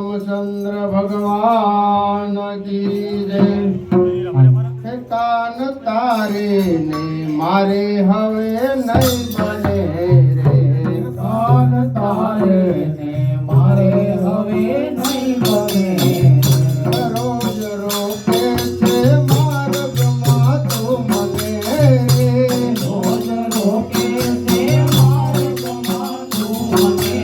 रामचंद्र भगवान की जय। कान तारे ने मारे हवे नहीं बने रे, कान तारे ने मारे हवे नहीं बने। रोज रोके से मार्ग मातु मने रे, रोज रोके से मार्ग मातु मने।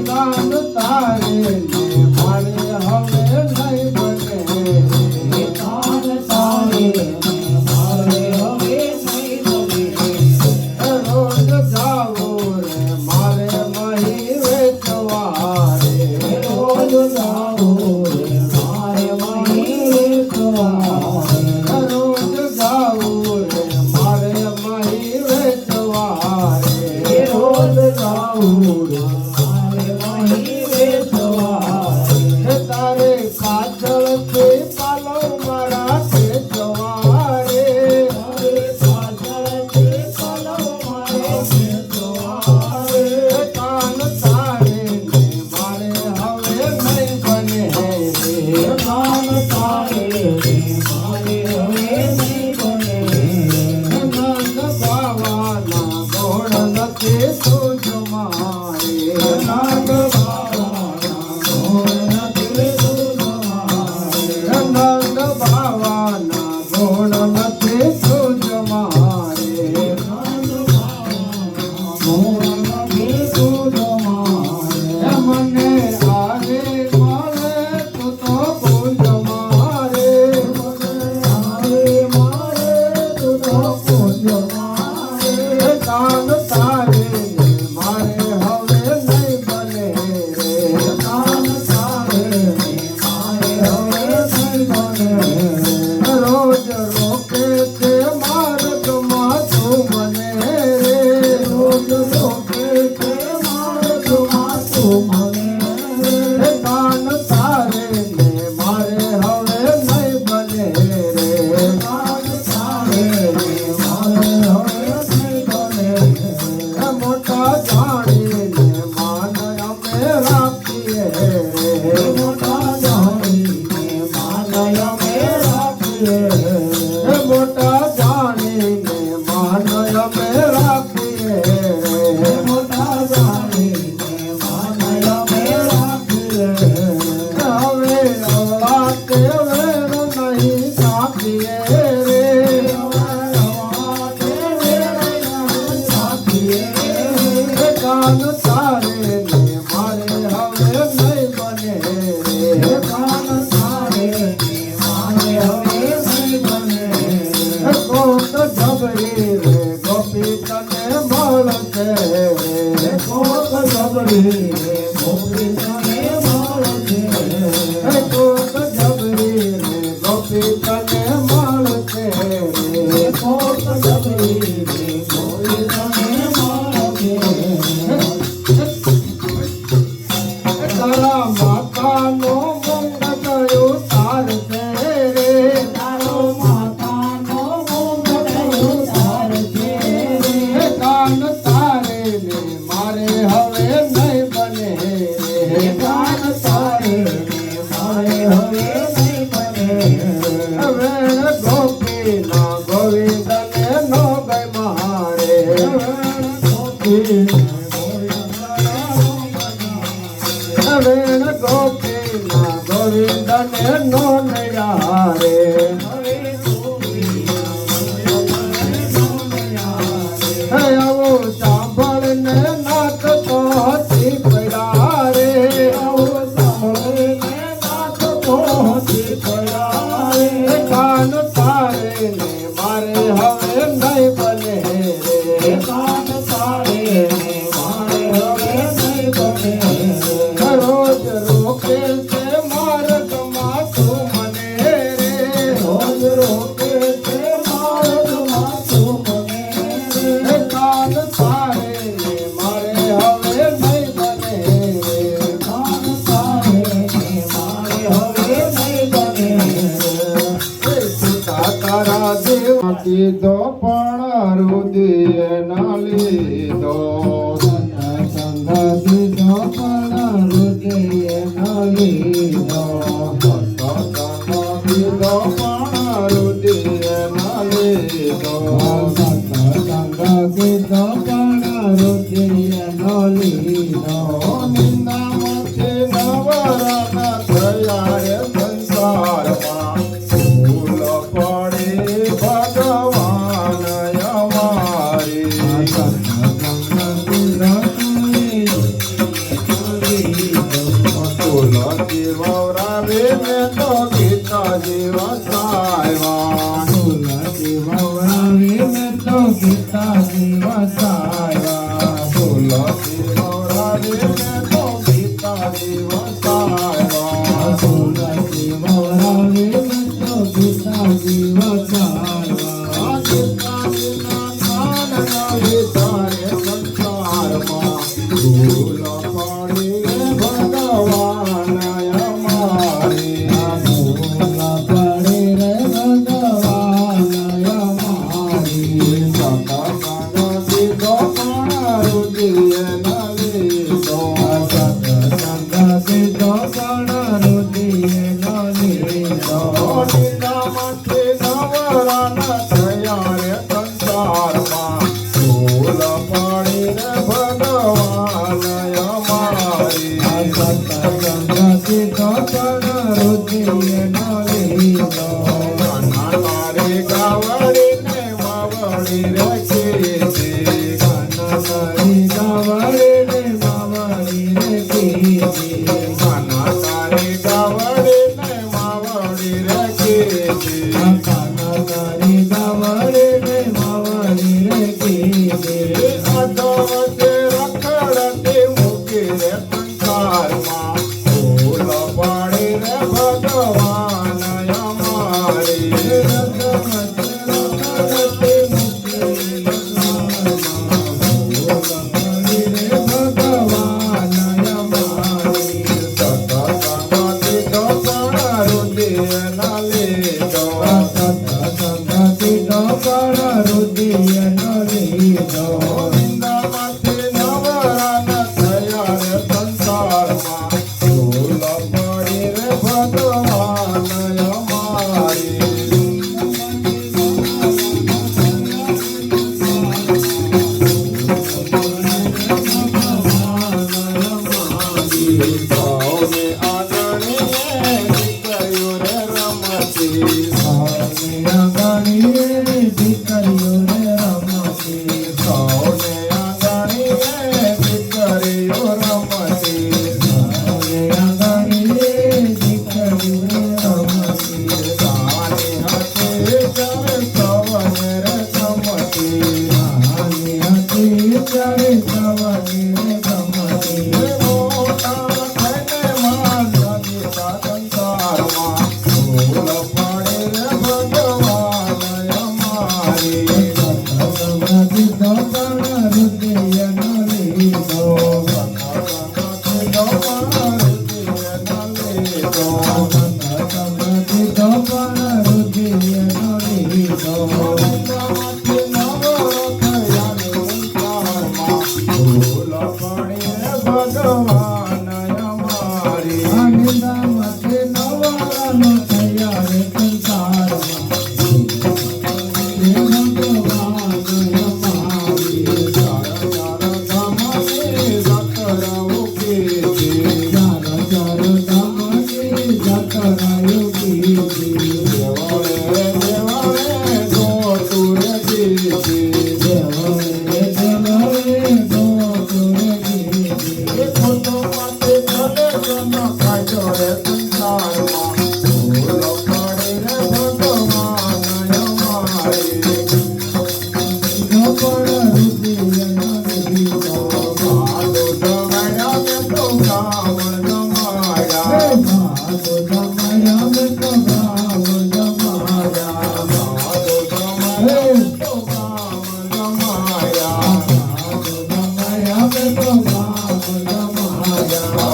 कान तारे ने मारे हवे नहीं बने रे, कान तारे ने मारे हवे नहीं बने। रोज जाओ रे मारे मही वेचवारे, रोज जाओ रे मारे मही वेचवारे। रोज जाओ रे मारे मही वेचवारे, रोज जाओ रे मारे मही वेचवारे। तारे पाछળ से पालो मारा के जवारे, તારે પાછળ છે પાલો મારે વેચવારે। કાન તારે ને મારે હવે નહીં બને રે, કાન તારે ને મારે હવે નહીં બને। નંદ બાવાના ગોળ નથી તુજ મારે, નાગ બાવાના ગોળ નથી તુજ મારે। નંદ બાવાના ગોળ નથી તુજ મારે, નાગ બાવાના ગોળ નથી તુજ મારે। મને આરે મારે તું તો પૂજ મારે, તારે મારે તું તો પૂજ મારે। કાન તારે ને મારે હવે નહીં બને રે, કાન તારે ને મારે હવે નહીં બને। રોજ રોકે તે માર્ગમાં તું મને રે, રોજ રોકે છે માર્ગમાં તું મને। કાન તારે ને મારે હવે નહીં બને રે, કાન તારે ને મારે હવે નહીં બને। મોટા જાણીને માન અમે રાખીએ રે, મોટા જાણીને માનય અમે રાખીએ। મોટા જાણીને માન અમે રાખીએ રે, મોટા જાણીને માનય અમે રાખીએ। હવે અવળા તે વેર નહીં રાખીએ રે, કાન તારે ને મારે હવે નહીં બને રે, કોક ઢબરી રે ગોપી તને મળશે રે, કોક ઢબરી રે ગોપી તને મળશે રે, તારા માતાનો મંગ થયો તારશે રે, કાન તારે ને મારે હવે નહીં બને રે, વેણ ગોપી ના ગોવિંદ ને નો ગઈ મારે, વેણ ગોપી ના ગોવિંદ ને નો નયા રે, હે આવો સાંભળ ને નાથ તો હતી પડ્યા રે, કાન તારે ને મારે હવે નહીં બને રે, રોજ રોકે છે માર્ગમાં તું મને રે, કાન તારે ને મારે હવે નહીં બને રે, સીતા તારા દેવ કીધો પણ રુદિય ના લીધો, સંગ દીધો પણ હૃદય ન લીધો કીધો પણ રુદિયના લીધો સત્સંગ કીધો પણ રુદિયનો લીધો નિંદામાંથી નવરાના થયા રે સંસારમાં ભૂલ પડી ભગવાન અમારી તુલસી વવરાવે મેં તો ગીતાજી વસાવ્યા તુલસી વવરાવી મેં તો ગીતાજી વસાવ્યા તુલસી વવરાવે મેં તો ગીતાજી વસાવ્યા તુલસી વવરાવી મેં તો ગીતાજી વસાવ્યા ગીતાજીના જ્ઞાન નવી તારે સંસારમાં ભૂલ પડી ભગવાન અમારી ભૂલ પડી રે ભગવાન અમારી સતસંગ કીધો પણ રુદિયના લીધો સત્સંગ કીધો પણ રુદિયનો લીધો નિંદામાંથી નવરાના થયા રે સંસારમાં ભૂલ પડી રે ભગવાન અમારી સત્સંગ કીધો પણ રુદિયનો લીધો તારી ગાવડીને માવડી રાખી છે તારી ગાવડીને માવડી રે કીધી તારી ગાવડીને માવડી રાખી છે તારી ગાવડીને માવડી રે કીધી અધવસે રખડતી મૂકી રે સંસારમાં ભૂલ પડી રે ભગવાન અમારી સતસંગ કીધો પણ રુદિયના લીધો નિંદામાંથી નવરાના થયા રે સંસારમાં ભૂલ પડી રે ભગવાન અમારી સૌને આંગણીએ દીકરીઓ રે રમતી સૌને આંગણીએ દીકરીઓ રમતી સાની હતી ત્યારે સવને રે ગમતી મોટા થઈને માનવી સંસારમાં ભૂલ પડી રે ભગવાન અમારી ભગવાન અમારી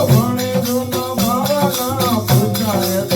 ભણે જૂના ભાવના પૂજાય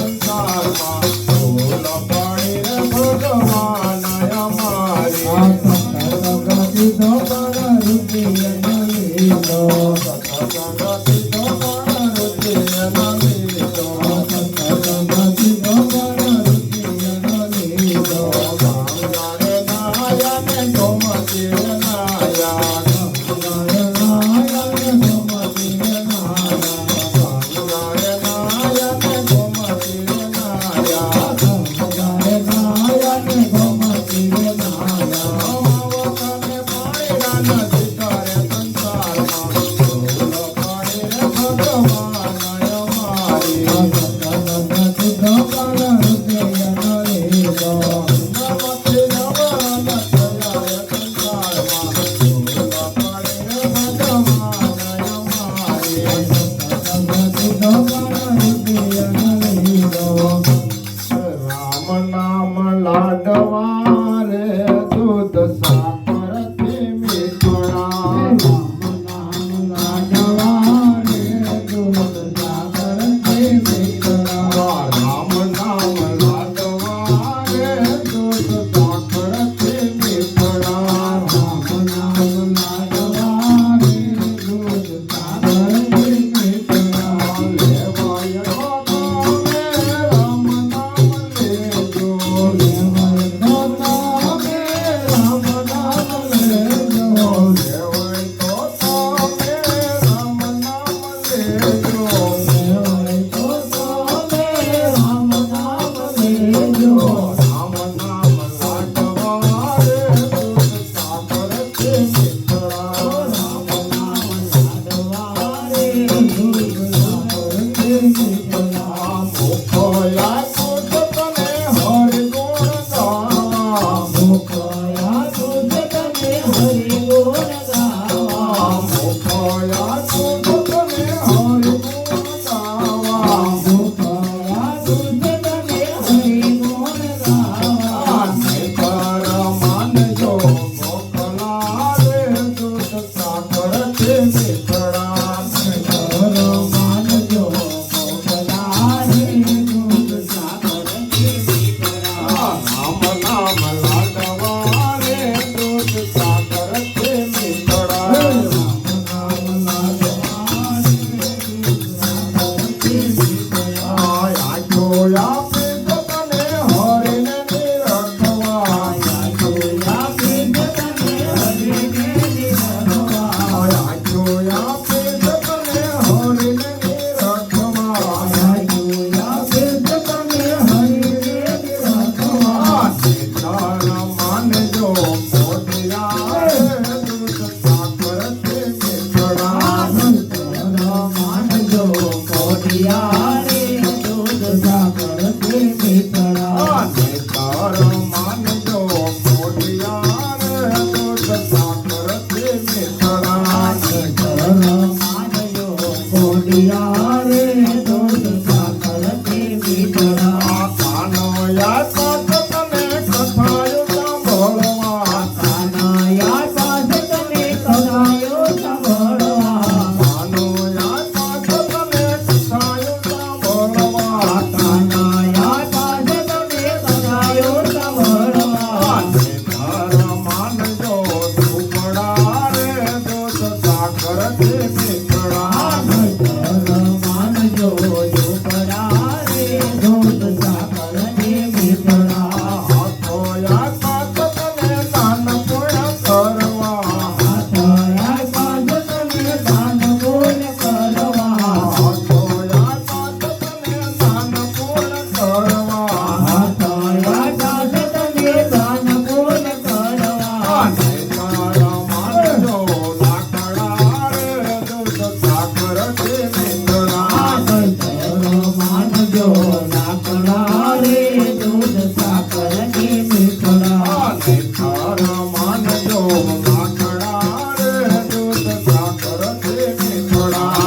મીઠડા રામ નામ લાડવા રે દૂધ સાકરથી મીઠડા રામ નામ લાડવા રે દૂધ સાગરથી મીઠડા લેવાય ગોતામે રામ નામ લેજો લેવાય ગોતામે રામ નામ લેજો લેવાય ગોતામે રામ નામ લેજો લેવાય ગોતામે રામ નામ લેજો રામ નામ લાડવા રે દૂધ સાકરથી મીઠડા રામ નામ લાડવા રે દૂધ સાગરથી મીઠડા મુખયા દૂધ તને હરિ ગુણ ગાવા મુખયા દૂધ તને હરિ ગુણ ગાવા મુખયા દૂધ તને હરિ ગુણ ગાવા મુખયા દૂધ તને હરિ ગુણ ગાવા નેતર માનજો મોકલા રે દૂધ સાકરથી મીઠડા ઘર માનજો મોકલા રે દૂધ સાગરથી મીઠડા રામ નામ લાડવા રે દૂધ સાકરથી મીઠડા રામ નામ લાડવા રે દૂધ સાગરથી મીઠડા જોયા પ્રીત તને હરિને નિરખવા જોયા પ્રીત તને હરિને નિરખવા જોયા પ્રીત તને હરિને નિરખવા જોયા પ્રીત તને હરિને નિરખવા નેતર માનજો મોઢિયા રે દૂધ સાકરથી મીઠડા માનજો કોડિયા રે દૂધ સાગરથી મીઠડા નેતર માનજો મોઢિયા રે દૂધ સાકરથી મીઠડા માનજો કોડિયા રે દૂધ સાગરથી મીઠડા કાનોયા સાથ તને કથાયો સાંભળવા કાનૈયા સાથ તને કથાયો સાંભળવા કાનોયા સાથ તને કથાયો સાંભળવા કાનૈયા સાથ તને કથાયો સાંભળવા નેતર માનજો ઝૂંપડા રે દૂધ સાકરથી મીઠડા માનજો ઝૂંપડા રે દૂધ સાગરથી મીઠડા હાથોયા સાથ તને દાન પૂર્ણ કરવા હાથયા સાથ તને દાન પૂર્ણ કરવા હાથોયા સાથ તને દાન પૂર્ણ કરવા હાથયા સાથ તને દાન પૂર્ણ કરવા નેતર માનજો લાકડા રે દૂધ સાકરથી મીઠડા માનજો લાકડા રે દૂધ સાગરથી મીઠડા નેતર માનજો લાકડા રે દૂધ સાકરથી મીઠડા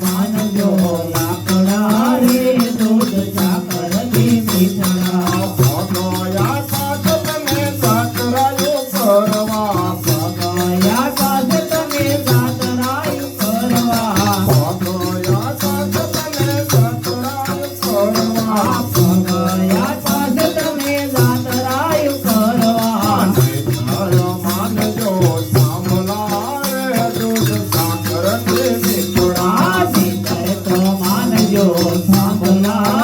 માનજો લાકડા રે દૂધ સાગરથી મીઠડા ભગોયા સાથ તને સાકરાયો કરવા ભગયા સાથ તને સાતરાયું કરવા ભગોયા સાથ તને સાકરાયો કરવા ભગયા સાથ તને સાતરાયું કરવા નેતર માનજો સાંભળા રે દૂધ સાકરથી મીઠડા તો માનજો સાંભળા